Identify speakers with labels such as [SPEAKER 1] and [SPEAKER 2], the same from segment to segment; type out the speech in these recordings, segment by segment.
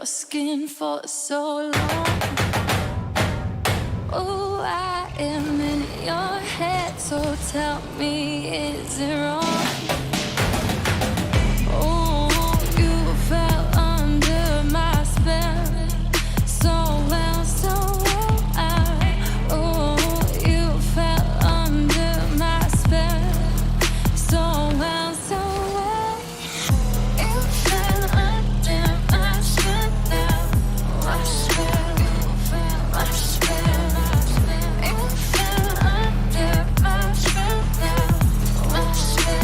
[SPEAKER 1] your skin for so long. Oh, I am in your head, so tell me, is it wrong? Oh, you fell under my spell, so well, so well. Oh, you fell under my spell, so well, so well. You fell under my spell now, my spell, my spell. You fell under my spell now, my spell.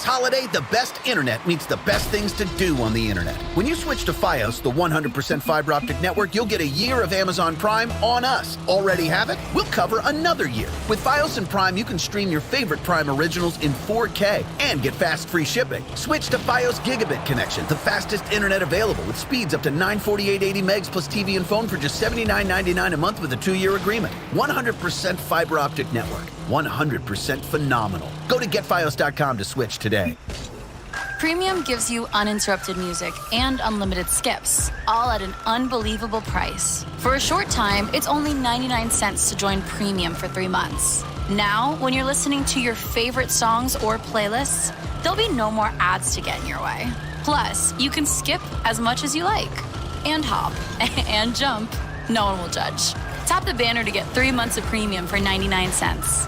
[SPEAKER 2] holiday, the best internet means the best things to do on the internet. When you switch to Fios, the 100% fiber optic network, you'll get a year of Amazon Prime on us. Already have it? We'll cover another year. With Fios and Prime, you can stream your favorite Prime originals in 4K and get fast free shipping. Switch to Fios Gigabit connection, the fastest internet available with speeds up to 948.80 megs plus TV and phone for just $79.99 a month with a 2-year agreement. 100% fiber optic network. 100% phenomenal. Go to getfios.com to switch today.
[SPEAKER 3] Premium gives you uninterrupted music and unlimited skips, all at an unbelievable price. For a short time, it's only 99 cents to join Premium for 3 months. Now, when you're listening to your favorite songs or playlists, there'll be no more ads to get in your way. Plus, you can skip as much as you like. And hop. And jump. No one will judge. Tap the banner to get 3 months of Premium for 99 cents.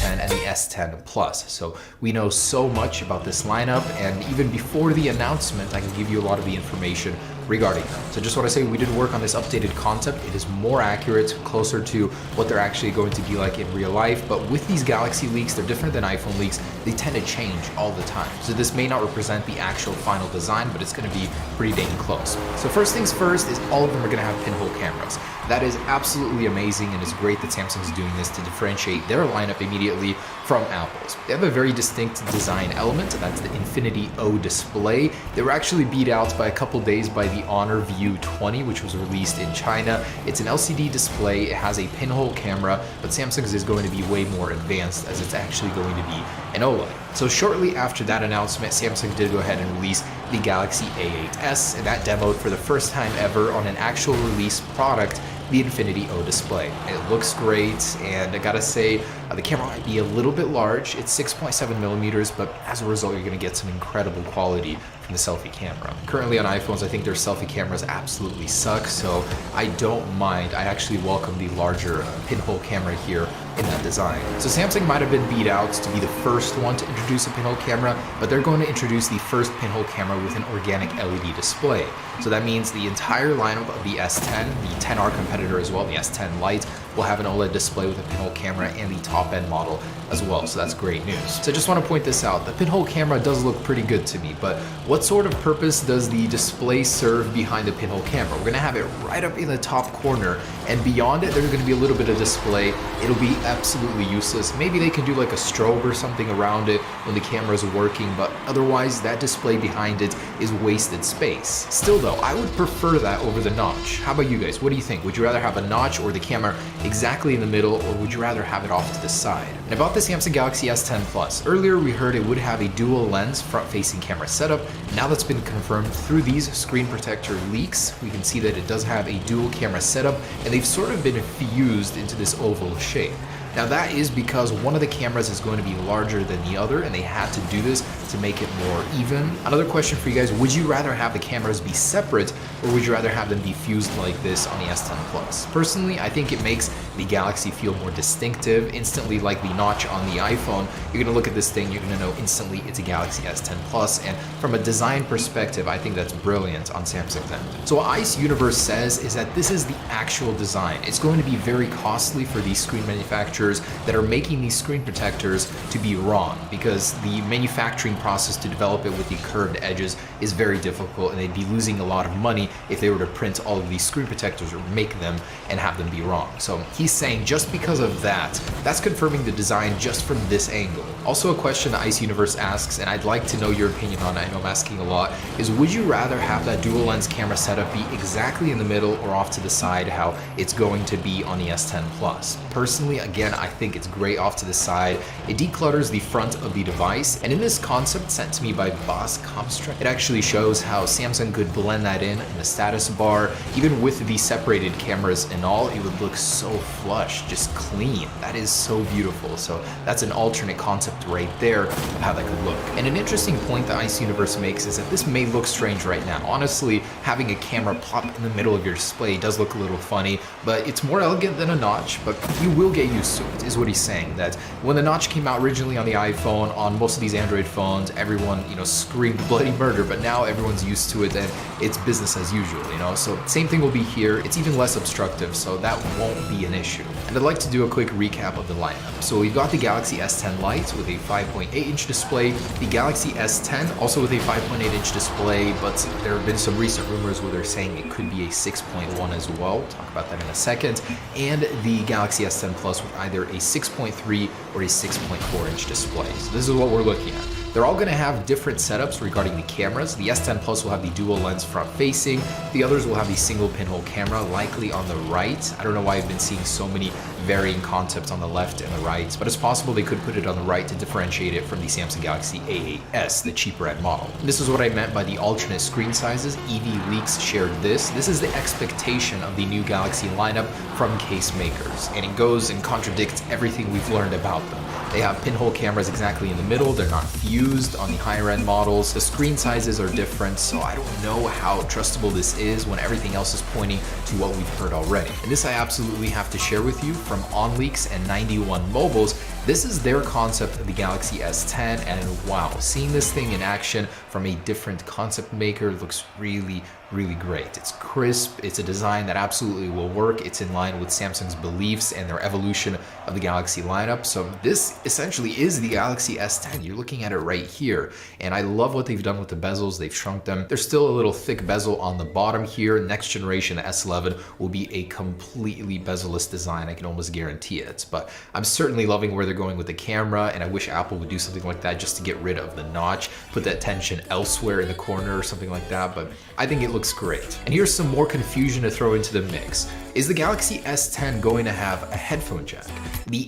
[SPEAKER 4] And the S10 Plus. So we know so much about this lineup, and even before the announcement, I can give you a lot of the information regarding them. So just want to say we did work on this updated concept. It is more accurate, closer to what they're actually going to be like in real life. But with these Galaxy leaks, they're different than iPhone leaks. They tend to change all the time. So this may not represent the actual final design, but it's going to be pretty dang close. So first things first is all of them are going to have pinhole cameras. That is absolutely amazing, and it's great that Samsung's doing this to differentiate their lineup immediately from Apple's. They have a very distinct design element, that's the Infinity O display. They were actually beat out by a couple days by the Honor View 20, which was released in China. It's an LCD display, it has a pinhole camera, but Samsung's is going to be way more advanced as it's actually going to be an OLED. So shortly after that announcement, Samsung did go ahead and release the Galaxy A8s, and that demoed for the first time ever on an actual release product the Infinity O display. It looks great, and I gotta say, the camera might be a little bit large. It's 6.7 millimeters, but as a result, you're gonna get some incredible quality from the selfie camera. Currently on iPhones, I think their selfie cameras absolutely suck, so I don't mind. I actually welcome the larger pinhole camera here in that design. So Samsung might have been beat out to be the first one to introduce a pinhole camera, but they're going to introduce the first pinhole camera with an organic LED display. So that means the entire lineup of the S10, the 10R competitor as well, the S10 Lite, will have an OLED display with a pinhole camera and the top-end model as well, so that's great news. So I just want to point this out. The pinhole camera does look pretty good to me, but what sort of purpose does the display serve behind the pinhole camera? We're going to have it right up in the top corner, and beyond it, there's going to be a little bit of display. It'll be absolutely useless. Maybe they can do like a strobe or something around it when the camera is working, but otherwise, that display behind it is wasted space. Still though, I would prefer that over the notch. How about you guys? What do you think? Would you rather have a notch or the camera exactly in the middle, or would you rather have it off to the side? And about the Samsung Galaxy S10 Plus, earlier we heard it would have a dual lens front-facing camera setup. Now that's been confirmed through these screen protector leaks. We can see that it does have a dual camera setup, and they've sort of been fused into this oval shape. Now that is because one of the cameras is going to be larger than the other, and they had to do this to make it more even. Another question for you guys, would you rather have the cameras be separate, or would you rather have them be fused like this on the S10 Plus? Personally, I think it makes the Galaxy feel more distinctive, instantly like the notch on the iPhone. You're gonna look at this thing, you're gonna know instantly it's a Galaxy S10 Plus, and from a design perspective, I think that's brilliant on Samsung's end. So what Ice Universe says is that this is the actual design. It's going to be very costly for these screen manufacturers that are making these screen protectors to be wrong, because the manufacturing process to develop it with the curved edges is very difficult, and they'd be losing a lot of money if they were to print all of these screen protectors or make them and have them be wrong. So he's saying just because of that, that's confirming the design just from this angle. Also, a question that Ice Universe asks, and I'd like to know your opinion on it, I know I'm asking a lot, is would you rather have that dual lens camera setup be exactly in the middle or off to the side how it's going to be on the S10 Plus? Personally, again, I think it's great off to the side. It declutters the front of the device, and in this context, concept sent to me by Boss Comstrike. It actually shows how Samsung could blend that in the status bar. Even with the separated cameras and all, it would look so flush, just clean. That is so beautiful. So that's an alternate concept right there of how that could look. And an interesting point that Ice Universe makes is that this may look strange right now. Honestly, having a camera plop in the middle of your display does look a little funny, but it's more elegant than a notch, but you will get used to it, is what he's saying. That when the notch came out originally on the iPhone, on most of these Android phones, everyone, screamed bloody murder, but now everyone's used to it and it's business as usual, So same thing will be here. It's even less obstructive, so that won't be an issue. And I'd like to do a quick recap of the lineup. So we've got the Galaxy S10 Lite with a 5.8-inch display, the Galaxy S10 also with a 5.8-inch display, but there have been some recent rumors where they're saying it could be a 6.1 as well. We'll talk about that in a second. And the Galaxy S10 Plus with either a 6.3 or a 6.4-inch display. So this is what we're looking at. They're all going to have different setups regarding the cameras. The S10 Plus will have the dual lens front facing. The others will have the single pinhole camera, likely on the right. I don't know why I've been seeing so many varying concepts on the left and the right, but it's possible they could put it on the right to differentiate it from the Samsung Galaxy A8s, the cheaper end model. And this is what I meant by the alternate screen sizes. EV Leaks shared this. This is the expectation of the new Galaxy lineup from case makers, and it goes and contradicts everything we've learned about them. They have pinhole cameras exactly in the middle. They're not fused on the higher end models. The screen sizes are different, so I don't know how trustable this is when everything else is pointing to what we've heard already. And this I absolutely have to share with you from OnLeaks and 91 Mobiles. This is their concept of the Galaxy S10, and wow, seeing this thing in action from a different concept maker looks really great. It's crisp, it's a design that absolutely will work, it's in line with Samsung's beliefs and their evolution of the Galaxy lineup. So this essentially is the Galaxy S10. You're looking at it right here, and I love what they've done with the bezels. They've shrunk them. There's still a little thick bezel on the bottom here. Next generation S11 will be a completely bezel-less design, I can almost guarantee it. But I'm certainly loving where they're going with the camera, and I wish Apple would do something like that just to get rid of the notch, put that tension elsewhere in the corner or something like that, but I think it looks great. And here's some more confusion to throw into the mix. Is the Galaxy S10 going to have a headphone jack? The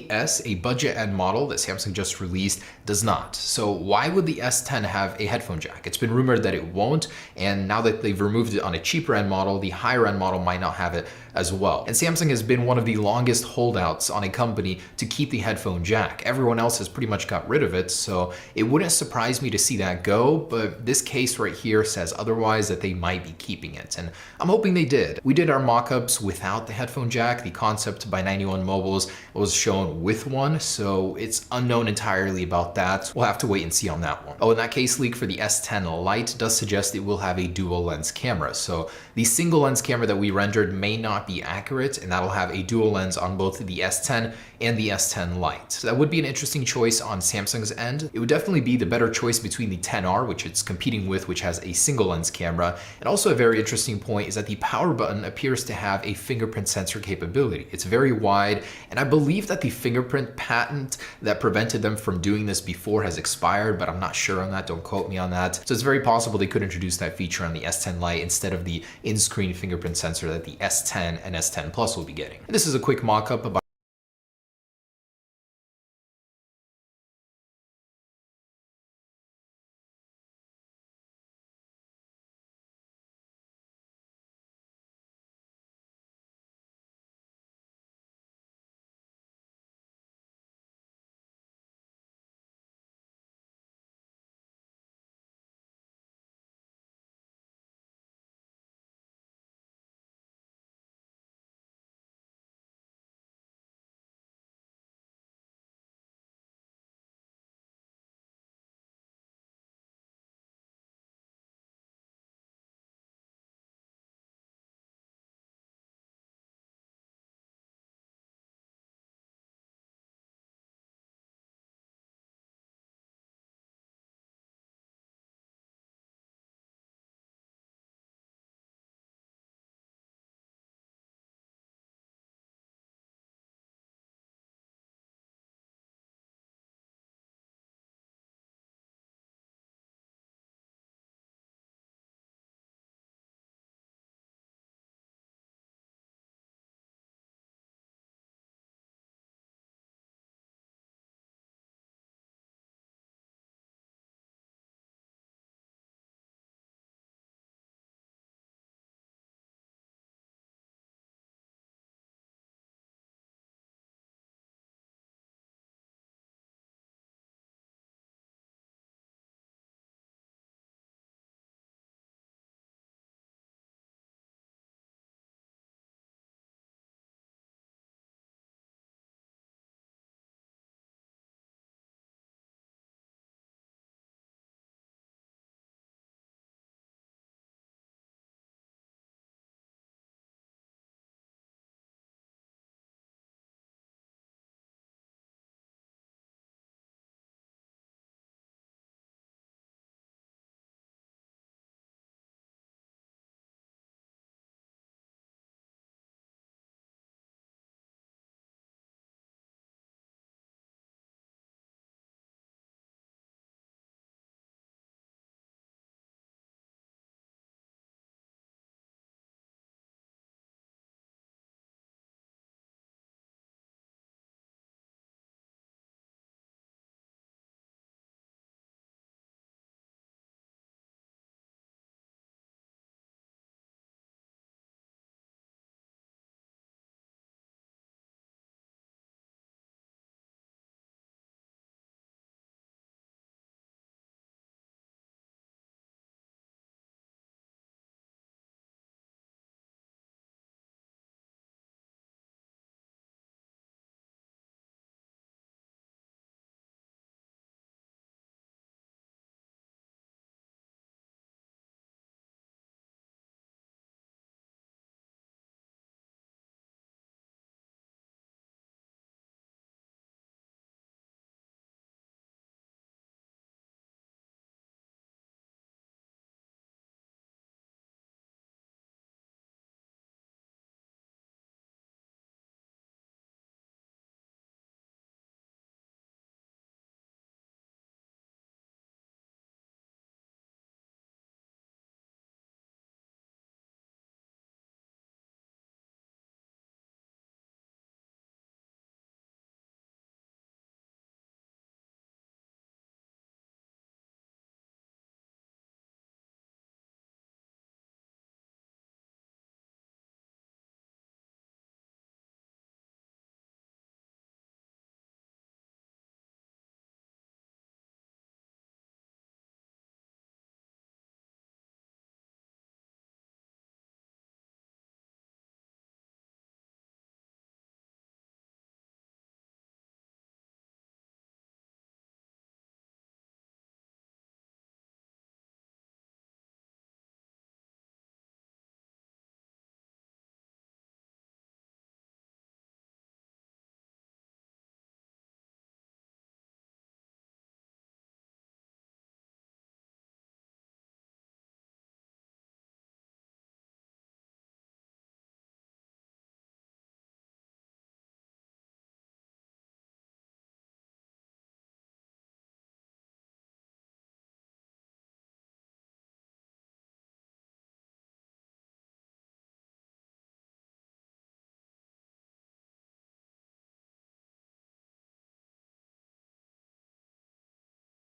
[SPEAKER 4] A8s, a budget end model that Samsung just released, does not. So why would the S10 have a headphone jack? It's been rumored that it won't, and now that they've removed it on a cheaper end model, the higher end model might not have it as well. And Samsung has been one of the longest holdouts on a company to keep the headphone jack. Everyone else has pretty much got rid of it, so it wouldn't surprise me to see that go, but this case right here says otherwise, that they might be keeping it, and I'm hoping they did. We did our mock-ups without the headphone jack. The concept by 91 Mobiles was shown with one, so it's unknown entirely about that. We'll have to wait and see on that one. Oh, and that case leak for the S10 Lite does suggest it will have a dual lens camera, so the single lens camera that we rendered may not be accurate, and that'll have a dual lens on both the S10 and the S10 Lite. So that would be an interesting choice on Samsung's end. It would definitely be the better choice between the 10R, which it's competing with, which has a single lens camera. And also a very interesting point is that the power button appears to have a fingerprint sensor capability. It's very wide, and I believe that the fingerprint patent that prevented them from doing this before has expired, but I'm not sure on that. Don't quote me on that. So it's very possible they could introduce that feature on the S10 Lite instead of the in-screen fingerprint sensor that the S10 and S10 Plus will be getting. And this is a quick mock-up about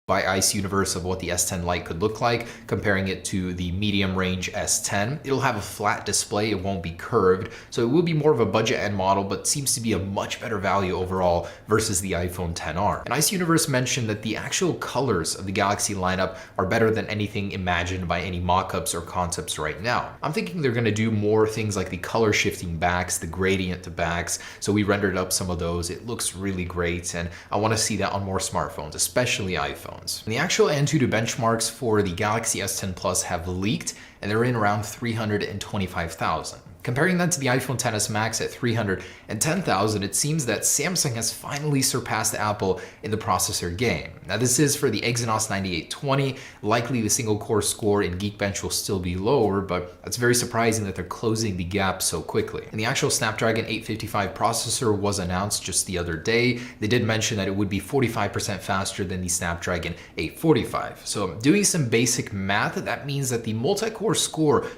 [SPEAKER 4] by ICE Universe of what the S10 Lite could look like, comparing it to the medium range S10. It'll have a flat display, it won't be curved, so it will be more of a budget end model, but seems to be a much better value overall versus the iPhone XR. And ICE Universe mentioned that the actual colors of the Galaxy lineup are better than anything imagined by any mock-ups or concepts right now. I'm thinking they're going to do more things like the color shifting backs, the gradient to backs, so we rendered up some of those. It looks really great, and I want to see that on more smartphones, especially iPhones. And the actual Antutu benchmarks for the Galaxy S10 Plus have leaked, and they're in around 325,000. Comparing that to the iPhone XS Max at 310,000, it seems that Samsung has finally surpassed Apple in the processor game. Now this is for the Exynos 9820, likely the single core score in Geekbench will still be lower, but that's very surprising that they're closing the gap so quickly. And the actual Snapdragon 855 processor was announced just the other day. They did mention that it would be 45% faster than the Snapdragon 845. So doing some basic math, that means that the multi-core score